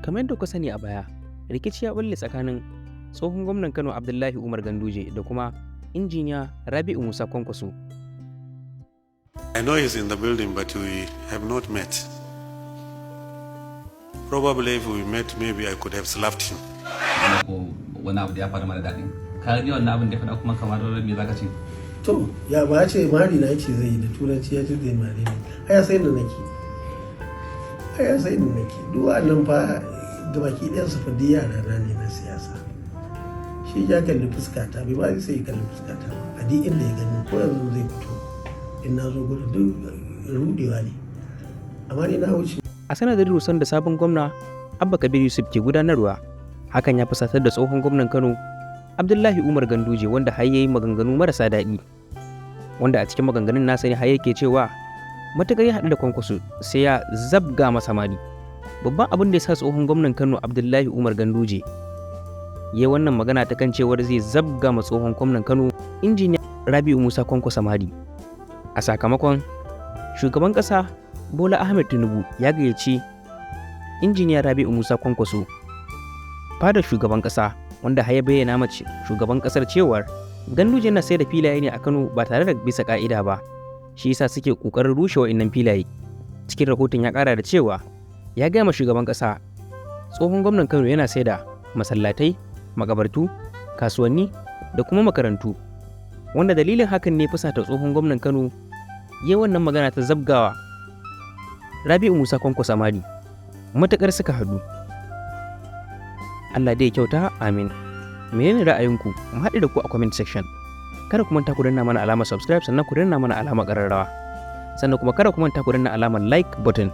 Kamar yadda kuka sani a baya, rikici ya ɓalle tsakanin tsohon gwamnan Kano Abdullahi Umar Ganduje da kuma injiniya Rabi'u Musa Kwankwaso. I know he's in the building, but we have not met. Probably if we met, maybe I could have slapped him. Wani abu da ya faru mara daɗi. Ka ji wannan abin da faɗa kuma kamar me zaka ce? To, ya ba ce mari na ce zai yi da turanci ya ce zai mari ne. Aya sai da nake. Duk wannan fa gabaki ɗayan su fadi yara na ne na siyasa. Shi ya kalli fuskata, bai ba sai ya kalli fuskata ba. A duk inda ya gani ko yanzu zai fito. In na zo gudu duk rudewa ne. Amma ni na wuce. A sanadin rusan da sabon gwamna Abba Kabir Yusuf ke gudanarwa, hakan ya fusatar da tsohon gwamnan Kano Abdullahi Umar Ganduje, wanda har yayi maganganu marasa daɗi, wanda a cikin maganganun nasa ne har yake cewa matuƙar ya haɗu da Kwankwaso sai ya zabga masa mari. Babban abin da ya sa tsohon gwamnan Kano Abdullahi Umar Ganduje ya wannan magana ta kan cewar zai zabga ma tsohon gwamnan Kano injiniya Rabi'u Musa Kwankwaso mari, a sakamakon shugaban ƙasa Bola Ahmed Tinubu ya gayyaci injiniya Rabi'u Musa Kwankwaso fadar shugaban ƙasa, wanda har ya bayyana mace shugaban ƙasar cewar Ganduje na sai da filaye ne a Kano ba tare da bisa ƙa'ida ba, shi yasa suke ƙoƙarin rushe wa'innan filaye. Cikin rahoton ya ƙara da cewa ya gaya ma shugaban ƙasa tsohon gwamnan Kano yana sai da masallatai, makabartu, kasuwanni da kuma makarantu, wanda dalilin hakan ne fusata tsohon gwamnan Kano ya wannan magana ta zabgawa Rabi'u Musa Kwankwaso mari. Matuƙar suka haɗu. Allah dai kyauta, amin. Menene ra'ayinku? Mu haɗu da ku a comment section. Kada ku manta ku danna mana alamar subscribe, sannan ku danna mana alamar ƙararrawa. Sannan kuma kada ku manta ku danna alamar like button.